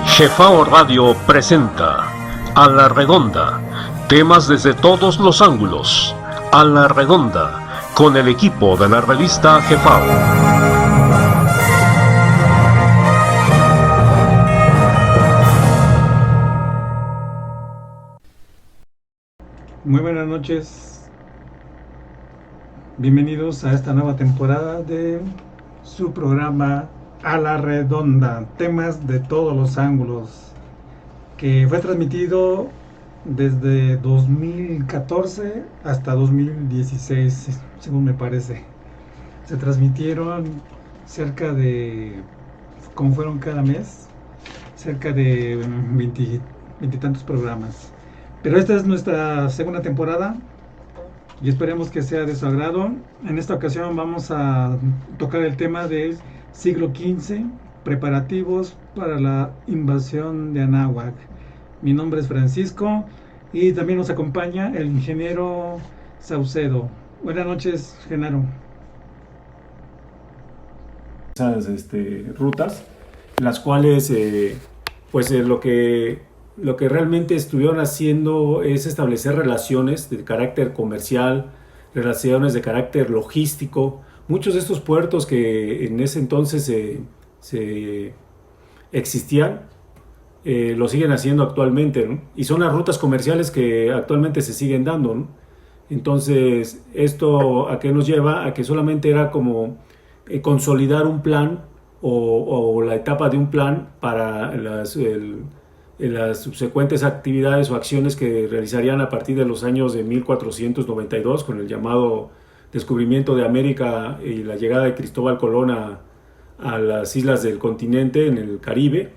Jefao Radio presenta A la Redonda, temas desde todos los ángulos. A la Redonda, con el equipo de la revista Jefao. Muy buenas noches, bienvenidos a esta nueva temporada de su programa A la Redonda, temas de todos los ángulos, que fue transmitido desde 2014 hasta 2016, según me parece. Se transmitieron cerca de, como fueron cada mes, cerca de 20 y tantos programas. Pero esta es nuestra segunda temporada y esperemos que sea de su agrado. En esta ocasión vamos a tocar el tema del siglo XV, preparativos para la invasión de Anáhuac. Mi nombre es Francisco y también nos acompaña el ingeniero Saucedo. Buenas noches, Genaro. Esas rutas, las cuales lo que realmente estuvieron haciendo es establecer relaciones de carácter comercial, relaciones de carácter logístico. Muchos de estos puertos que en ese entonces se existían, lo siguen haciendo actualmente, ¿no? Y son las rutas comerciales que actualmente se siguen dando, ¿no? Entonces, ¿esto a qué nos lleva? A que solamente era como consolidar un plan o la etapa de un plan para las subsecuentes actividades o acciones que realizarían a partir de los años de 1492 con el llamado descubrimiento de América y la llegada de Cristóbal Colón a las islas del continente en el Caribe.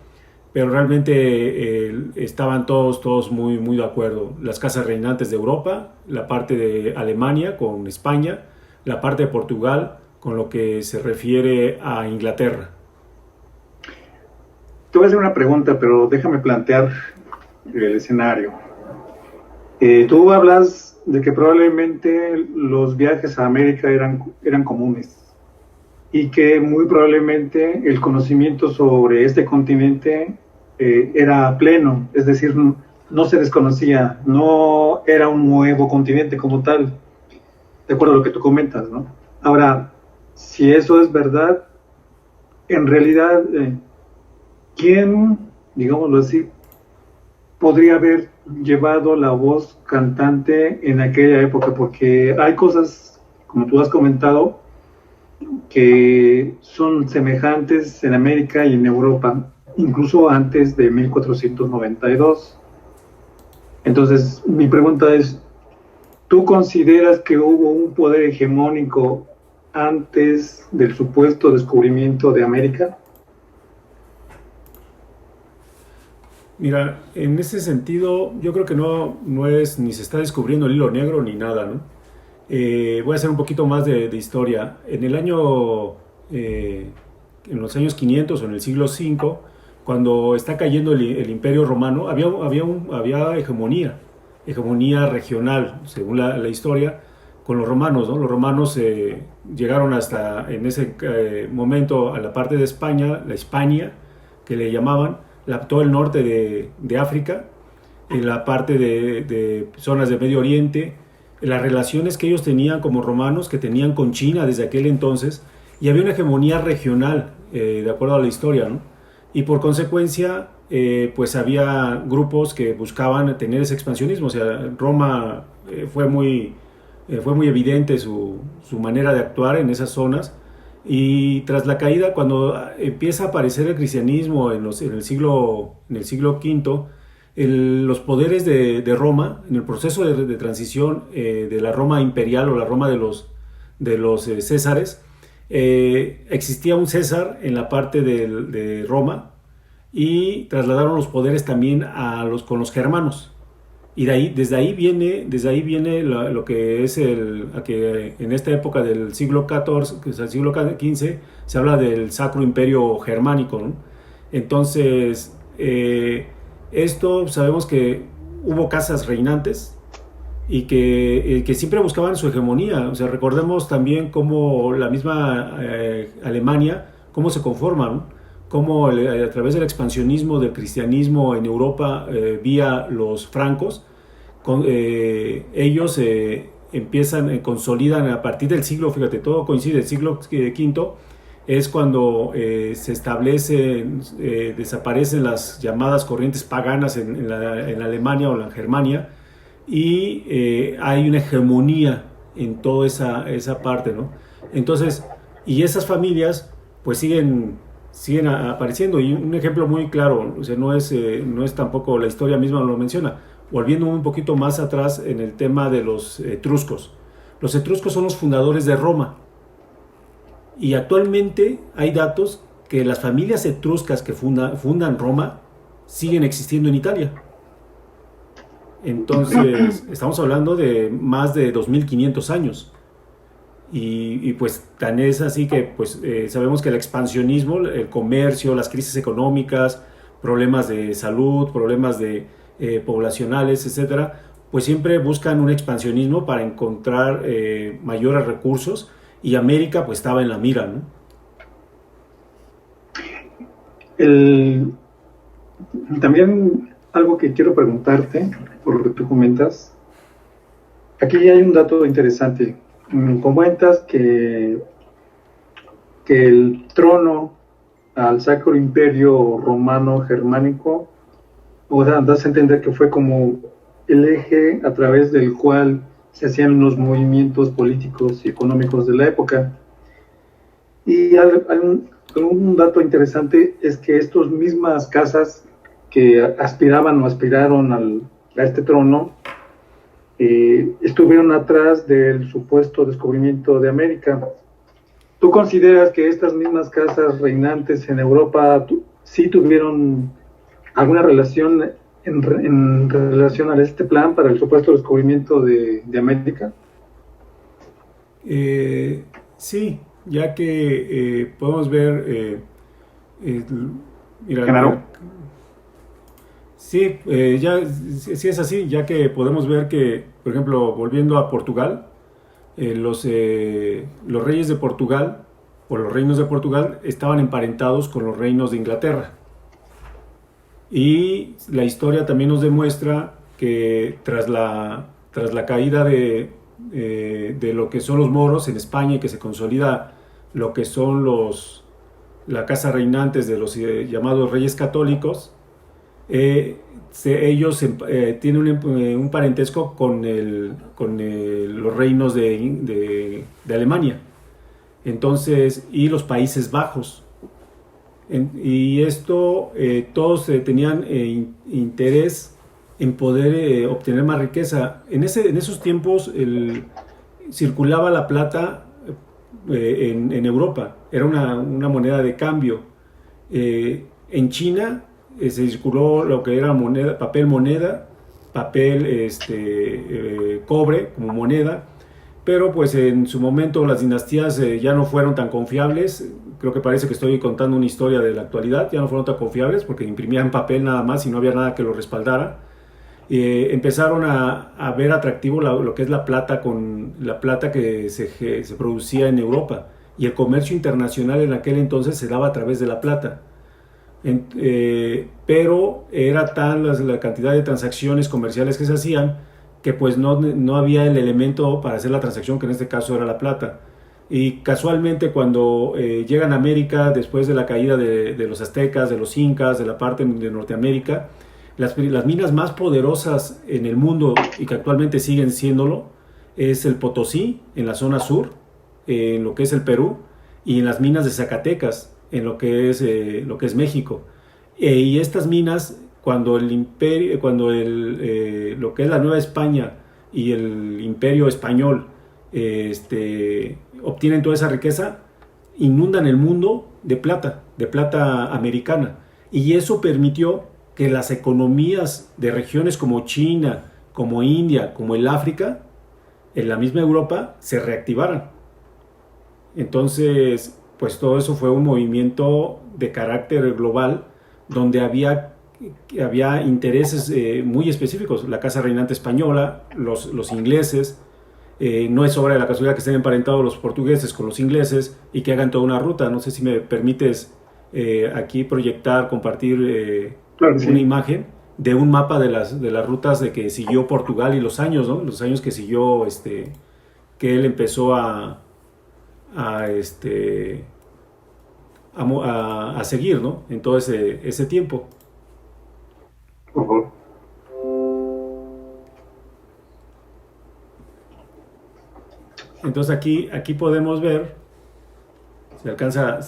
Pero realmente estaban todos muy de acuerdo. Las casas reinantes de Europa, la parte de Alemania con España, la parte de Portugal con lo que se refiere a Inglaterra. Te voy a hacer una pregunta, pero déjame plantear el escenario. Tú hablas de que probablemente los viajes a América eran comunes y que muy probablemente el conocimiento sobre este continente era pleno, es decir, no se desconocía, no era un nuevo continente como tal, de acuerdo a lo que tú comentas, ¿no? Ahora, si eso es verdad, en realidad, ¿quién, digámoslo así, podría haber llevado la voz cantante en aquella época? Porque hay cosas, como tú has comentado, que son semejantes en América y en Europa, incluso antes de 1492. Entonces, mi pregunta es, ¿tú consideras que hubo un poder hegemónico antes del supuesto descubrimiento de América? Mira, en ese sentido, yo creo que no es ni se está descubriendo el hilo negro ni nada, ¿no? Voy a hacer un poquito más de historia. En los años 500 o en el siglo V, cuando está cayendo el Imperio Romano, había hegemonía regional, según la historia, con los romanos, ¿no? Los romanos llegaron hasta en ese momento a la parte de España, la Hispania, que le llamaban, todo el norte de África, en la parte de zonas de Medio Oriente, las relaciones que ellos tenían como romanos, que tenían con China desde aquel entonces, y había una hegemonía regional, de acuerdo a la historia, ¿no? Y por consecuencia, pues había grupos que buscaban tener ese expansionismo. O sea, Roma fue muy evidente su manera de actuar en esas zonas, y tras la caída, cuando empieza a aparecer el cristianismo en el siglo V, los poderes de Roma, en el proceso de transición de la Roma imperial o la Roma de los Césares, existía un César en la parte de Roma, y trasladaron los poderes también con los germanos. Y desde ahí viene lo que es que en esta época del siglo XIV, que es el siglo XV, se habla del Sacro Imperio Germánico, ¿no? Entonces, esto sabemos que hubo casas reinantes, y que siempre buscaban su hegemonía. O sea, recordemos también cómo la misma Alemania, cómo se conforma, ¿no? Cómo a través del expansionismo del cristianismo en Europa vía los francos, ellos empiezan, consolidan a partir del siglo, fíjate, todo coincide, el siglo V es cuando se establecen, desaparecen las llamadas corrientes paganas en la Alemania o la Germania, y hay una hegemonía en toda esa parte, ¿no? Entonces, y esas familias pues siguen apareciendo, y un ejemplo muy claro, o sea, no es tampoco, la historia misma lo menciona, volviendo un poquito más atrás en el tema de los etruscos. Los etruscos son los fundadores de Roma, y actualmente hay datos que las familias etruscas que fundan Roma siguen existiendo en Italia. Entonces, estamos hablando de más de 2500 años. Y pues tan es así que pues sabemos que el expansionismo, el comercio, las crisis económicas, problemas de salud, problemas poblacionales, etcétera, pues siempre buscan un expansionismo para encontrar mayores recursos, y América pues estaba en la mira, ¿no? También algo que quiero preguntarte, por lo que tú comentas, aquí hay un dato interesante. Comentas que el trono al Sacro Imperio Romano Germánico, o sea, das a entender que fue como el eje a través del cual se hacían los movimientos políticos y económicos de la época. Y un dato interesante es que estas mismas casas que aspiraban o aspiraron a este trono estuvieron atrás del supuesto descubrimiento de América. ¿Tú consideras que estas mismas casas reinantes en Europa sí tuvieron alguna relación en relación a este plan para el supuesto descubrimiento de América? Sí, ya que podemos ver, Genaro. Sí, sí es así, ya que podemos ver que, por ejemplo, volviendo a Portugal, los reyes de Portugal, o los reinos de Portugal, estaban emparentados con los reinos de Inglaterra. Y la historia también nos demuestra que tras la caída de lo que son los moros en España, y que se consolida lo que son la casa reinantes de los llamados reyes católicos, ellos tienen un parentesco con los reinos de Alemania, entonces, y los Países Bajos. Y esto, todos tenían interés en poder obtener más riqueza. En esos tiempos circulaba la plata en Europa, era una moneda de cambio. En China se circuló lo que era papel moneda, papel cobre como moneda, pero pues en su momento las dinastías ya no fueron tan confiables. Creo que parece que estoy contando una historia de la actualidad. Ya no fueron tan confiables porque imprimían papel nada más y no había nada que lo respaldara. Empezaron a ver atractivo lo que es la plata, con la plata que se producía en Europa, y el comercio internacional en aquel entonces se daba a través de la plata. Pero era tal la cantidad de transacciones comerciales que se hacían que pues no había el elemento para hacer la transacción, que en este caso era la plata. Y casualmente cuando llegan a América después de la caída de los aztecas, de los incas, de la parte de Norteamérica, las minas más poderosas en el mundo, y que actualmente siguen siéndolo, es el Potosí en la zona sur, en lo que es el Perú, y en las minas de Zacatecas en lo que es México. Y estas minas, cuando lo que es la Nueva España y el Imperio Español obtienen toda esa riqueza, inundan el mundo de plata americana, y eso permitió que las economías de regiones como China, como India, como el África, en la misma Europa, se reactivaran. Entonces, pues todo eso fue un movimiento de carácter global, donde había que había intereses muy específicos, la casa reinante española, los ingleses. No es obra de la casualidad que estén emparentados los portugueses con los ingleses y que hagan toda una ruta. No sé si me permites aquí proyectar, compartir Claro que una sí. imagen de un mapa de las rutas de que siguió Portugal y los años, ¿no? Los años que siguió, que él empezó a, este, a seguir, ¿no? En todo ese tiempo. Por favor. Entonces aquí podemos ver, se alcanza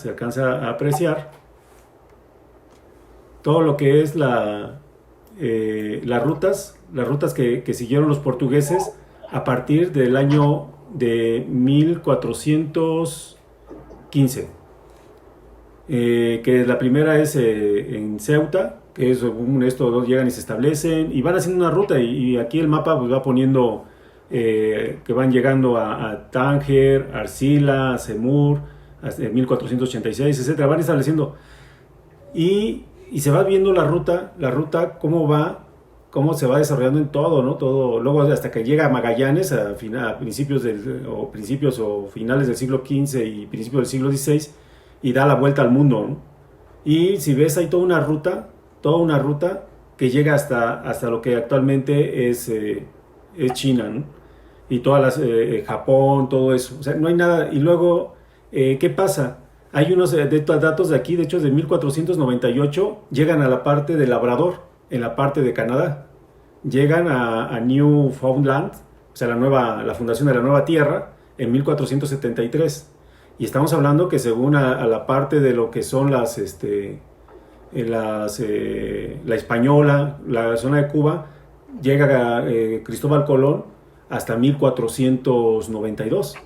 a apreciar todo lo que es las rutas que siguieron los portugueses a partir del año de 1415. Que la primera es en Ceuta, que es según esto dos llegan y se establecen y van haciendo una ruta y aquí el mapa pues va poniendo que van llegando a Tánger, Arcila, Semur, hasta 1486, etcétera, van estableciendo y se va viendo la ruta cómo se va desarrollando en todo, ¿no? Todo, luego hasta que llega a Magallanes a principios o finales del siglo XV y principios del siglo XVI y da la vuelta al mundo, ¿no? Y si ves hay toda una ruta que llega hasta lo que actualmente es China, ¿no? Y todas Japón, todo eso, o sea, no hay nada. Y luego, ¿qué pasa? Hay unos datos de aquí, de hecho, de 1498, llegan a la parte de Labrador, en la parte de Canadá. Llegan a Newfoundland, o sea, la fundación de la nueva tierra, en 1473. Y estamos hablando que según a la parte de lo que son la Española, la zona de Cuba, llega Cristóbal Colón hasta 1492.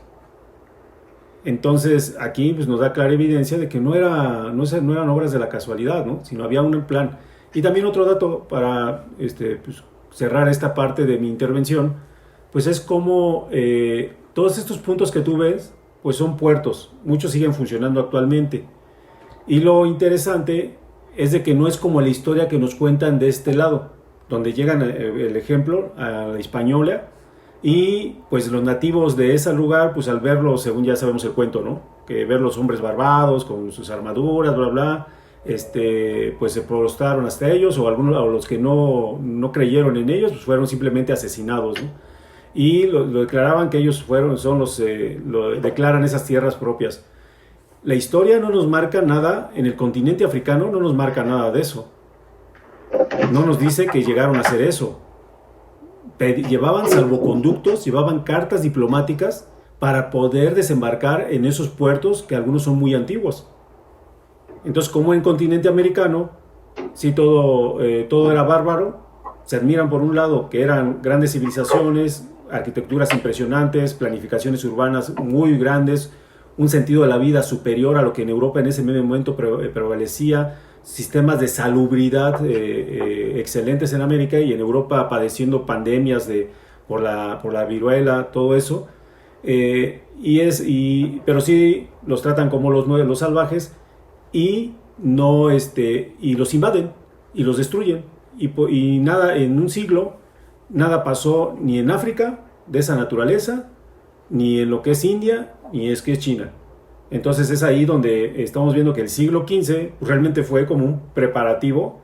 Entonces aquí pues, nos da clara evidencia de que no eran obras de la casualidad, ¿no? Sino había un plan. Y también otro dato para pues, cerrar esta parte de mi intervención, pues es como todos estos puntos que tú ves, pues son puertos, muchos siguen funcionando actualmente. Y lo interesante es de que no es como la historia que nos cuentan de este lado, donde llegan el ejemplo a la Hispaniola y pues los nativos de ese lugar, pues al verlo, según ya sabemos el cuento, ¿no? Que ver los hombres barbados con sus armaduras, bla, bla, pues se prostraron hasta ellos o algunos o los que no creyeron en ellos, pues fueron simplemente asesinados, ¿no? Y lo declaraban que ellos declaran esas tierras propias. La historia no nos marca nada, en el continente africano no nos marca nada de eso. No nos dice que llegaron a hacer eso. Llevaban salvoconductos, llevaban cartas diplomáticas para poder desembarcar en esos puertos que algunos son muy antiguos. Entonces, como en continente americano, sí todo era bárbaro, se admiran por un lado que eran grandes civilizaciones, arquitecturas impresionantes, planificaciones urbanas muy grandes, un sentido de la vida superior a lo que en Europa en ese mismo momento prevalecía, sistemas de salubridad excelentes en América y en Europa padeciendo pandemias por la viruela, todo eso. Pero sí los tratan como los salvajes y los invaden y los destruyen. Y nada, en un siglo, nada pasó ni en África de esa naturaleza, ni en lo que es India, ni es que es China. Entonces es ahí donde estamos viendo que el siglo XV realmente fue como un preparativo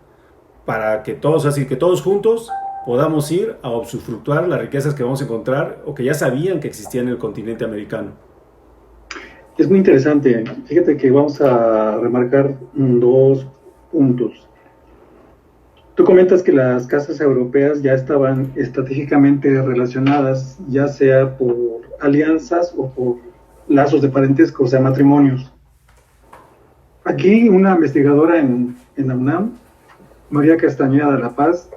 para que todos juntos podamos ir a usufructuar las riquezas que vamos a encontrar o que ya sabían que existían en el continente americano. Es muy interesante. Fíjate que vamos a remarcar dos puntos. Tú comentas que las casas europeas ya estaban estratégicamente relacionadas, ya sea por alianzas o por lazos de parentesco, o sea, matrimonios. Aquí una investigadora en la UNAM, María Castañeda de la Paz,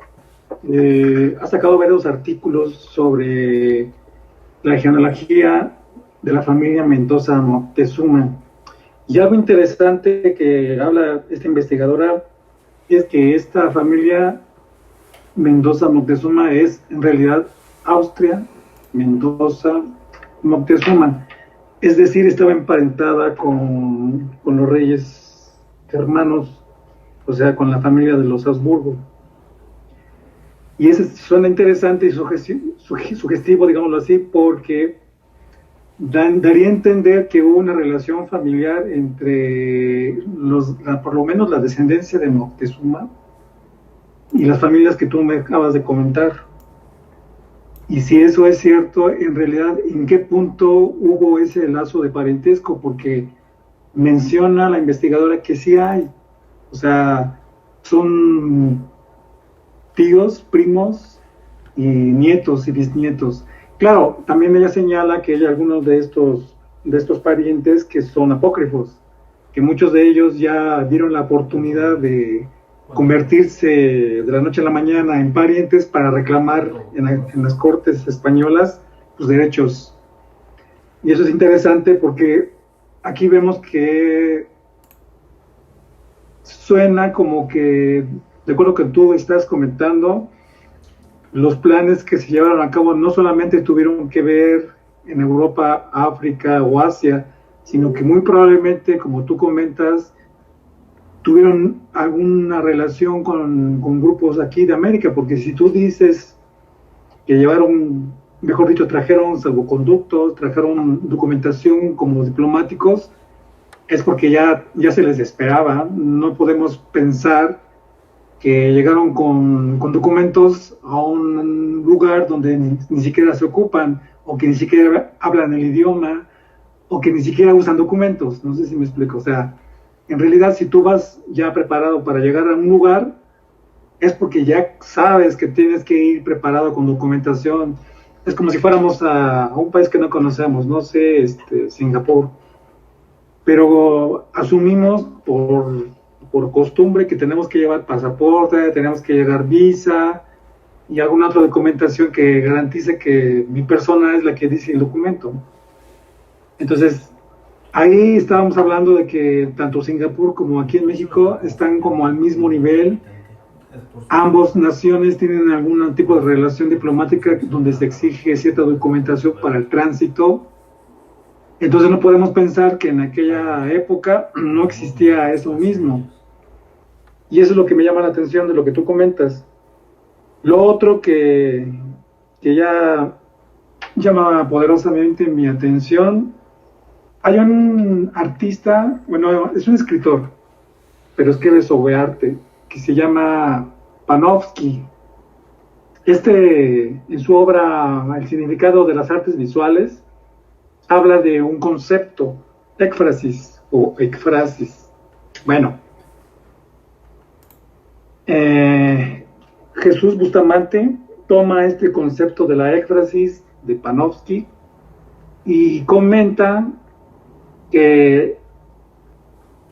ha sacado varios artículos sobre la genealogía de la familia Mendoza Moctezuma. Y algo interesante que habla esta investigadora es que esta familia Mendoza Moctezuma es en realidad Austria Mendoza Moctezuma, es decir, estaba emparentada con los reyes germanos o sea, con la familia de los Habsburgo. Y eso suena interesante y sugestivo, digámoslo así, porque daría a entender que hubo una relación familiar entre por lo menos la descendencia de Moctezuma y las familias que tú me acabas de comentar. Y si eso es cierto, en realidad, ¿en qué punto hubo ese lazo de parentesco? Porque menciona la investigadora que sí hay. O sea, son tíos, primos y nietos y bisnietos. Claro, también ella señala que hay algunos de estos parientes que son apócrifos, que muchos de ellos ya dieron la oportunidad de convertirse de la noche a la mañana en parientes para reclamar en las cortes españolas sus derechos. Y eso es interesante porque aquí vemos que suena como que, de acuerdo que tú estás comentando, los planes que se llevaron a cabo no solamente tuvieron que ver en Europa, África o Asia, sino que muy probablemente, como tú comentas, tuvieron alguna relación con grupos aquí de América, porque si tú dices que llevaron, mejor dicho, trajeron salvoconductos, trajeron documentación como diplomáticos, es porque ya se les esperaba. No podemos pensar que llegaron con documentos a un lugar donde ni siquiera se ocupan, o que ni siquiera hablan el idioma, o que ni siquiera usan documentos. No sé si me explico. O sea, en realidad, si tú vas ya preparado para llegar a un lugar, es porque ya sabes que tienes que ir preparado con documentación. Es como si fuéramos a un país que no conocemos, no sé, Singapur. Pero asumimos por costumbre que tenemos que llevar pasaporte, tenemos que llevar visa y alguna otra documentación que garantice que mi persona es la que dice el documento. Entonces, ahí estábamos hablando de que tanto Singapur como aquí en México están como al mismo nivel. Ambas naciones tienen algún tipo de relación diplomática donde se exige cierta documentación para el tránsito. Entonces no podemos pensar que en aquella época no existía eso mismo. Y eso es lo que me llama la atención de lo que tú comentas. Lo otro que ya llama poderosamente mi atención, hay un artista, bueno, es un escritor, pero escribe sobre arte, que se llama Panofsky. En su obra El significado de las artes visuales, habla de un concepto, ékfrasis o ekfrasis. Bueno, Jesús Bustamante toma este concepto de la ékfrasis de Panofsky y comenta que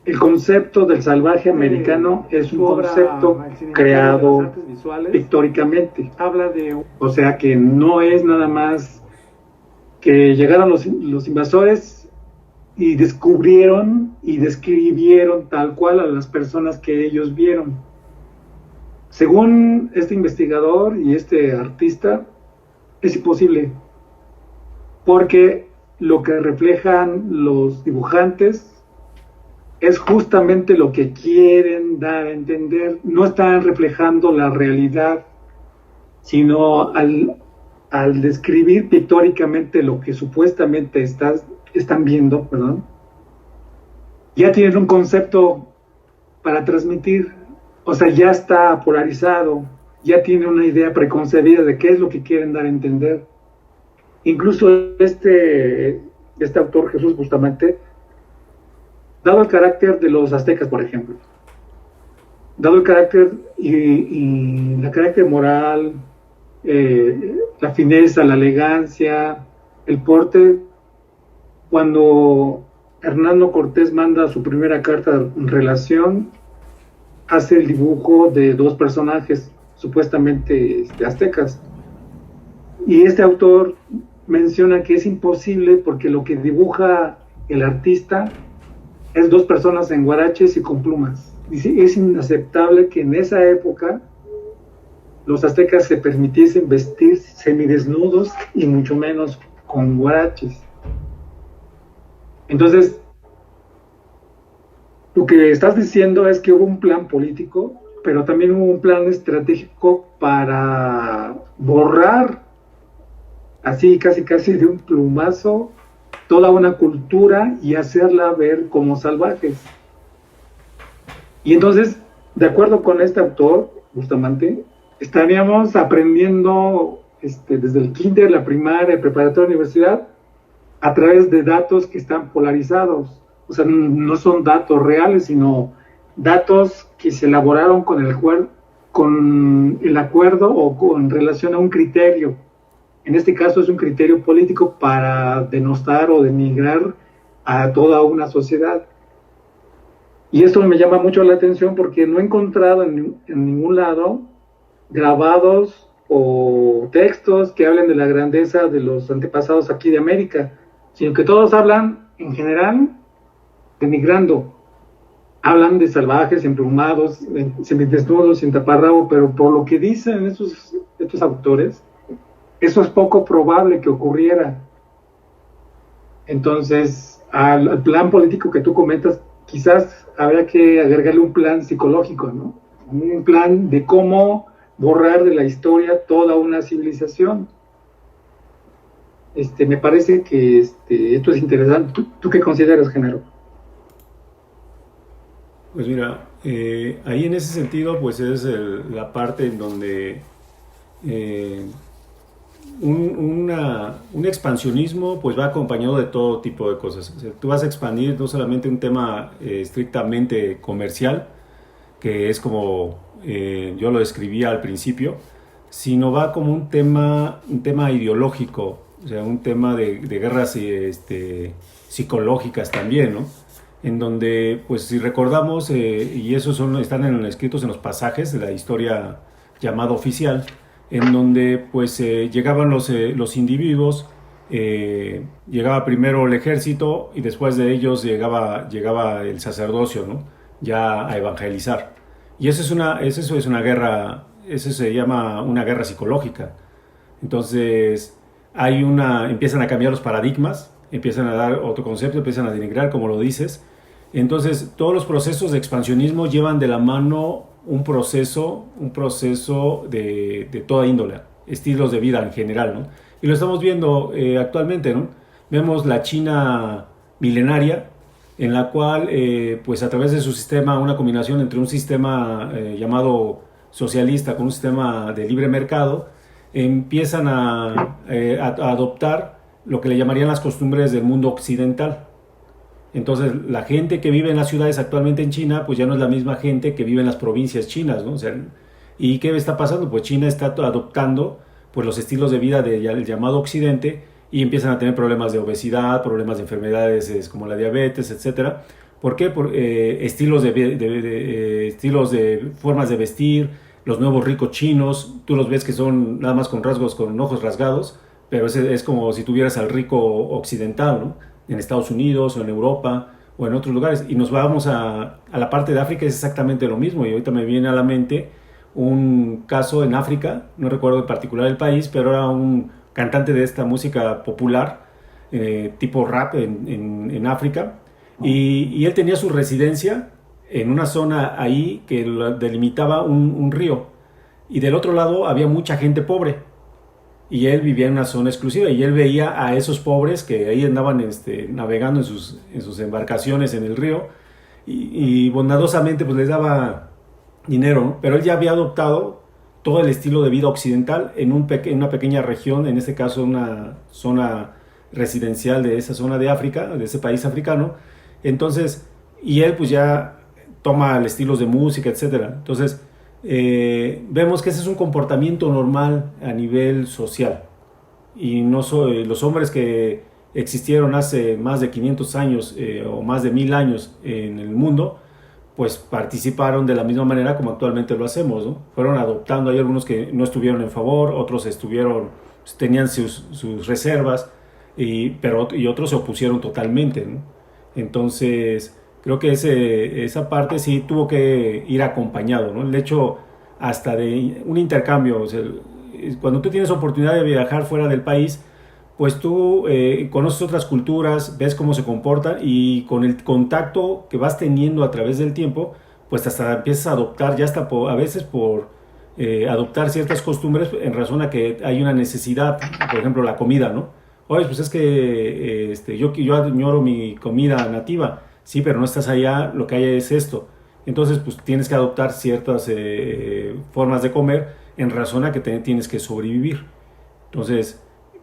el concepto del salvaje americano es un concepto creado pictóricamente. O sea que no es nada más que llegaron los invasores y descubrieron y describieron tal cual a las personas que ellos vieron. Según este investigador y este artista, es imposible, porque lo que reflejan los dibujantes es justamente lo que quieren dar a entender. No están reflejando la realidad, sino al describir pictóricamente lo que supuestamente están viendo, perdón, ya tienen un concepto para transmitir. O sea, ya está polarizado, ya tiene una idea preconcebida de qué es lo que quieren dar a entender. Incluso este autor, Jesús Bustamante, dado el carácter de los aztecas, por ejemplo, dado el carácter y el carácter moral, la fineza, la elegancia, el porte, cuando Hernando Cortés manda su primera carta en relación, hace el dibujo de dos personajes supuestamente aztecas. Y este autor menciona que es imposible porque lo que dibuja el artista es dos personas en guaraches y con plumas. Dice, es inaceptable que en esa época los aztecas se permitiesen vestir semidesnudos y mucho menos con guaraches. Entonces, Lo que estás diciendo es que hubo un plan político, pero también hubo un plan estratégico para borrar, así casi casi de un plumazo, toda una cultura y hacerla ver como salvajes. Y entonces, de acuerdo con este autor, Bustamante, estaríamos aprendiendo desde el kinder, la primaria, preparatoria, universidad, a través de datos que están polarizados. O sea, no son datos reales, sino datos que se elaboraron con el acuerdo o con relación a un criterio. En este caso es un criterio político para denostar o denigrar a toda una sociedad. Y esto me llama mucho la atención porque no he encontrado en ningún lado grabados o textos que hablen de la grandeza de los antepasados aquí de América, sino que todos hablan en general denigrando. Hablan de salvajes, emplumados, semidesnudos, sin taparrabo, pero por lo que dicen estos autores, eso es poco probable que ocurriera. Entonces, al plan político que tú comentas, quizás habría que agregarle un plan psicológico, ¿no? Un plan de cómo borrar de la historia toda una civilización. Me parece que esto es interesante. ¿Tú qué consideras, Genaro? Pues mira, ahí en ese sentido, pues es la parte en donde un expansionismo pues va acompañado de todo tipo de cosas. O sea, tú vas a expandir no solamente un tema estrictamente comercial, que es como yo lo describía al principio, sino va como un tema ideológico, o sea, un tema de guerras psicológicas también, ¿no? En donde, pues si recordamos, y esos están escritos en los pasajes de la historia llamada oficial, en donde pues llegaban los individuos, llegaba primero el ejército y después de ellos llegaba el sacerdocio, ¿no? Ya a evangelizar. Y eso es una guerra, eso se llama una guerra psicológica. Entonces empiezan a cambiar los paradigmas, empiezan a dar otro concepto, empiezan a denigrar, como lo dices. Entonces, todos los procesos de expansionismo llevan de la mano un proceso de toda índole, estilos de vida en general, ¿no? Y lo estamos viendo actualmente, ¿no? Vemos la China milenaria, en la cual, pues a través de su sistema, una combinación entre un sistema llamado socialista con un sistema de libre mercado, empiezan a adoptar lo que le llamarían las costumbres del mundo occidental. Entonces, la gente que vive en las ciudades actualmente en China, pues ya no es la misma gente que vive en las provincias chinas, ¿no? O sea, ¿y qué está pasando? Pues China está adoptando pues, los estilos de vida del llamado Occidente y empiezan a tener problemas de obesidad, problemas de enfermedades como la diabetes, etcétera. ¿Por qué? Por estilos de formas de vestir, los nuevos ricos chinos, tú los ves que son nada más con rasgos, con ojos rasgados, pero es como si tuvieras al rico occidental, ¿no? En Estados Unidos o en Europa o en otros lugares. Y nos vamos a la parte de África, es exactamente lo mismo. Y ahorita me viene a la mente un caso en África, no recuerdo en particular el país, pero era un cantante de esta música popular, tipo rap en África. Y él tenía su residencia en una zona ahí que delimitaba un río. Y del otro lado había mucha gente pobre. Y él vivía en una zona exclusiva y él veía a esos pobres que ahí andaban navegando en sus embarcaciones en el río y bondadosamente pues les daba dinero, ¿no? Pero él ya había adoptado todo el estilo de vida occidental en una pequeña región, en este caso una zona residencial de esa zona de África, de ese país africano. Entonces, y él pues ya toma estilos de música, etcétera. Entonces, vemos que ese es un comportamiento normal a nivel social y los hombres que existieron hace más de 500 años o más de 1000 años en el mundo pues participaron de la misma manera como actualmente lo hacemos, ¿no? Fueron adoptando, hay algunos que no estuvieron en favor, otros tenían sus reservas y otros se opusieron totalmente, ¿no? Entonces creo que esa parte sí tuvo que ir acompañado, ¿no? El hecho hasta de un intercambio, o sea, cuando tú tienes oportunidad de viajar fuera del país, pues tú conoces otras culturas, ves cómo se comportan y con el contacto que vas teniendo a través del tiempo, pues hasta empiezas a adoptar, ya hasta a veces por adoptar ciertas costumbres en razón a que hay una necesidad, por ejemplo la comida, ¿no? Oye, pues es que yo añoro mi comida nativa, sí, pero no estás allá, lo que hay es esto. Entonces, pues tienes que adoptar ciertas formas de comer en razón a que tienes que sobrevivir. Entonces,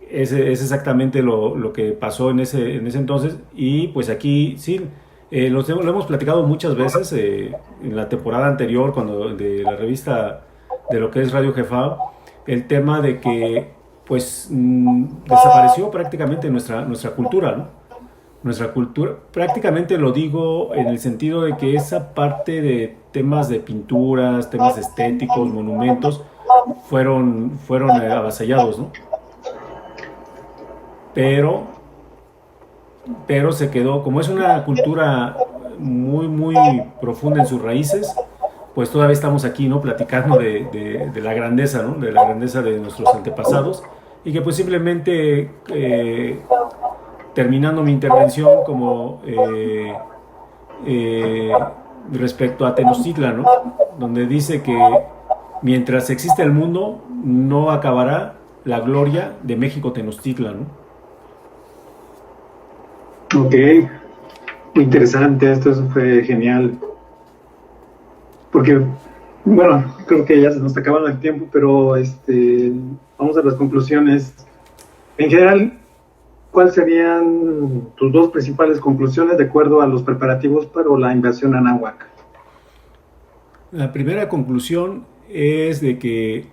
es exactamente lo que pasó en ese entonces. Y pues aquí sí, lo hemos platicado muchas veces en la temporada anterior, cuando de la revista de lo que es Radio Jefao, el tema de que pues desapareció prácticamente nuestra cultura, ¿no? Nuestra cultura, prácticamente lo digo en el sentido de que esa parte de temas de pinturas, temas estéticos, monumentos, fueron avasallados, ¿no? Pero se quedó, como es una cultura muy profunda en sus raíces, pues todavía estamos aquí, ¿no? Platicando de la grandeza, ¿no? De la grandeza de nuestros antepasados, y que pues simplemente terminando mi intervención como respecto a Tenochtitlan, ¿no? Donde dice que mientras existe el mundo no acabará la gloria de México Tenochtitlan, ¿no? Ok, muy interesante, esto fue genial. Porque, bueno, creo que ya se nos está acabando el tiempo, pero vamos a las conclusiones. En general, ¿cuáles serían tus dos principales conclusiones de acuerdo a los preparativos para la invasión a Anáhuac? La primera conclusión es de que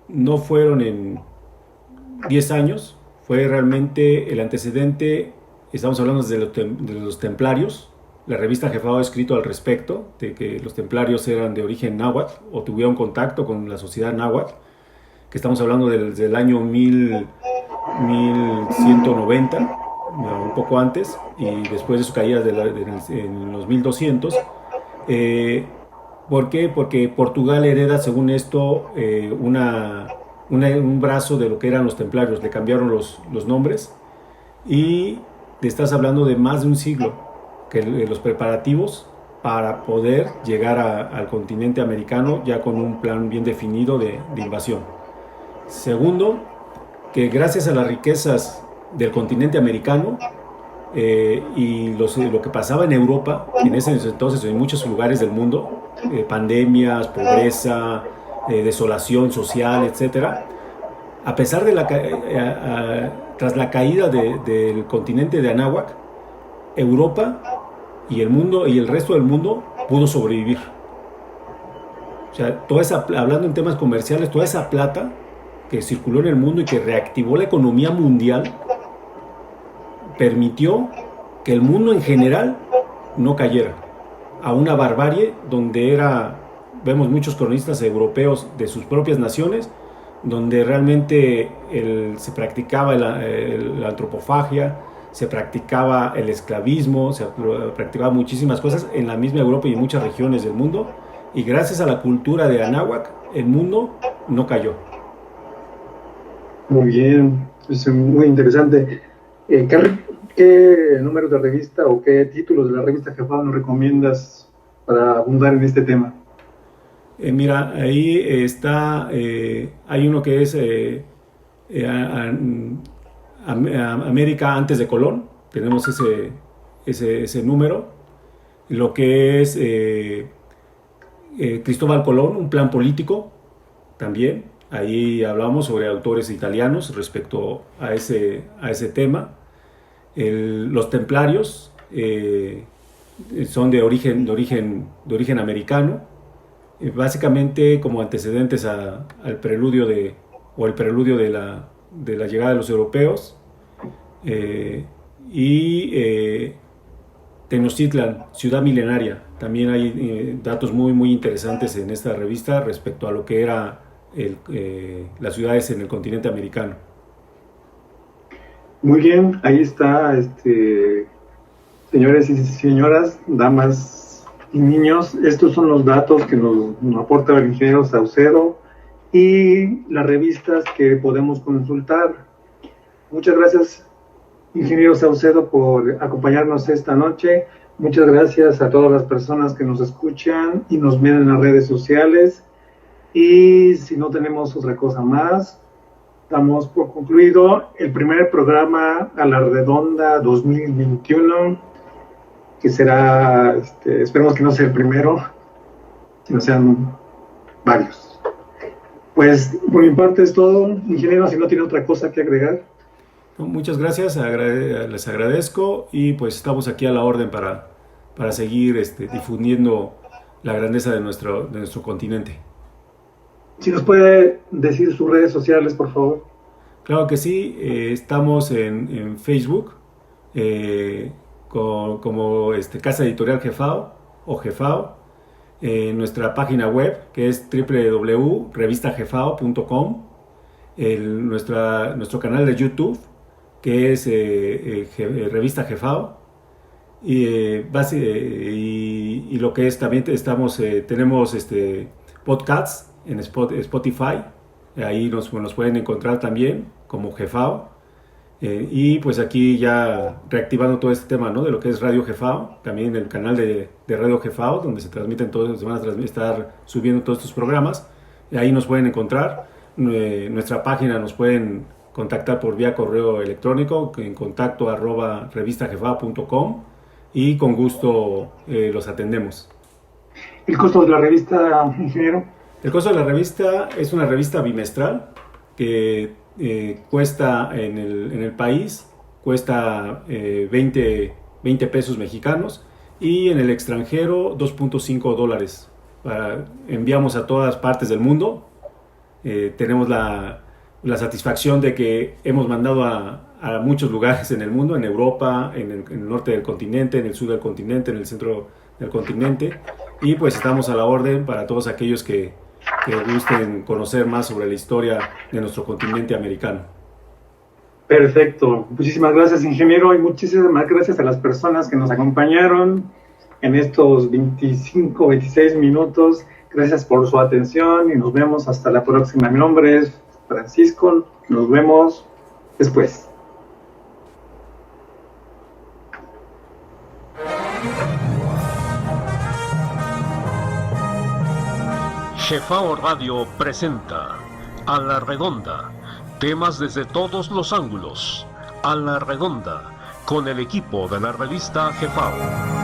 no fueron en 10 años, fue realmente el antecedente. Estamos hablando de los templarios. La revista Jefao ha escrito al respecto, de que los templarios eran de origen náhuatl o tuvieron contacto con la sociedad náhuatl, que estamos hablando del año 1190, un poco antes, y después de su caída en los 1200. ¿Por qué? Porque Portugal hereda, según esto, un brazo de lo que eran los templarios. Le cambiaron los nombres y te estás hablando de más de un siglo que los preparativos para poder llegar al continente americano ya con un plan bien definido de invasión. Segundo, que gracias a las riquezas del continente americano y lo que pasaba en Europa en ese entonces en muchos lugares del mundo, pandemias, pobreza, desolación social, etcétera, a pesar de tras la caída del continente de Anáhuac, Europa y el mundo y el resto del mundo pudo sobrevivir. O sea, hablando en temas comerciales, toda esa plata que circuló en el mundo y que reactivó la economía mundial permitió que el mundo en general no cayera a una barbarie donde vemos muchos cronistas europeos de sus propias naciones, donde realmente se practicaba la antropofagia, se practicaba el esclavismo, se practicaba muchísimas cosas en la misma Europa y en muchas regiones del mundo, y gracias a la cultura de Anáhuac, el mundo no cayó. Muy bien, es muy interesante. ¿Qué número de revista o qué títulos de la revista Jefao nos recomiendas para abundar en este tema? Mira, ahí está, hay uno que es América antes de Colón, tenemos ese número, lo que es Cristóbal Colón, un plan político, también, ahí hablamos sobre autores italianos respecto a ese tema. Los templarios son de origen americano, básicamente como antecedentes al preludio de la llegada de los europeos, y Tenochtitlan, ciudad milenaria. También hay datos muy interesantes en esta revista respecto a lo que era las ciudades en el continente americano. Muy bien, ahí está, señores y señoras, damas y niños, estos son los datos que nos aporta el ingeniero Saucedo y las revistas que podemos consultar. Muchas gracias, ingeniero Saucedo, por acompañarnos esta noche. Muchas gracias a todas las personas que nos escuchan y nos ven en las redes sociales. Y si no tenemos otra cosa más, damos por concluido el primer programa a la redonda 2021, que será, esperemos que no sea el primero, sino sean varios. Pues por mi parte es todo, ingeniero, si no tiene otra cosa que agregar. Muchas gracias, les agradezco y pues estamos aquí a la orden para seguir difundiendo la grandeza de nuestro continente. Si nos puede decir sus redes sociales, por favor. Claro que sí, estamos en Facebook como Casa Editorial Gefao o Gefao, nuestra página web que es www.revistajefao.com, nuestro canal de YouTube que es Revista Gefao, y lo que es también tenemos podcasts en Spotify, ahí nos pueden encontrar también como Gefao, y pues aquí ya reactivando todo este tema, ¿no?, de lo que es Radio Gefao, también el canal de Radio Gefao, donde se transmiten todos, se van a estar subiendo todos estos programas, y ahí nos pueden encontrar. Nuestra página nos pueden contactar por vía correo electrónico en contacto@revistajefao.com, y con gusto los atendemos. ¿El costo de la revista, ingeniero? El costo de la revista es una revista bimestral que cuesta en el país, cuesta 20 pesos mexicanos, y en el extranjero $2.5. Enviamos a todas partes del mundo. Tenemos la satisfacción de que hemos mandado a muchos lugares en el mundo, en Europa, en el norte del continente, en el sur del continente, en el centro del continente, y pues estamos a la orden para todos aquellos que gusten conocer más sobre la historia de nuestro continente americano. Perfecto, muchísimas gracias, ingeniero, y muchísimas gracias a las personas que nos acompañaron en estos 26 minutos. Gracias por su atención y nos vemos hasta la próxima. Mi nombre es Francisco, nos vemos después. Gefao Radio presenta A la Redonda, temas desde todos los ángulos. A la Redonda, con el equipo de la revista Gefao.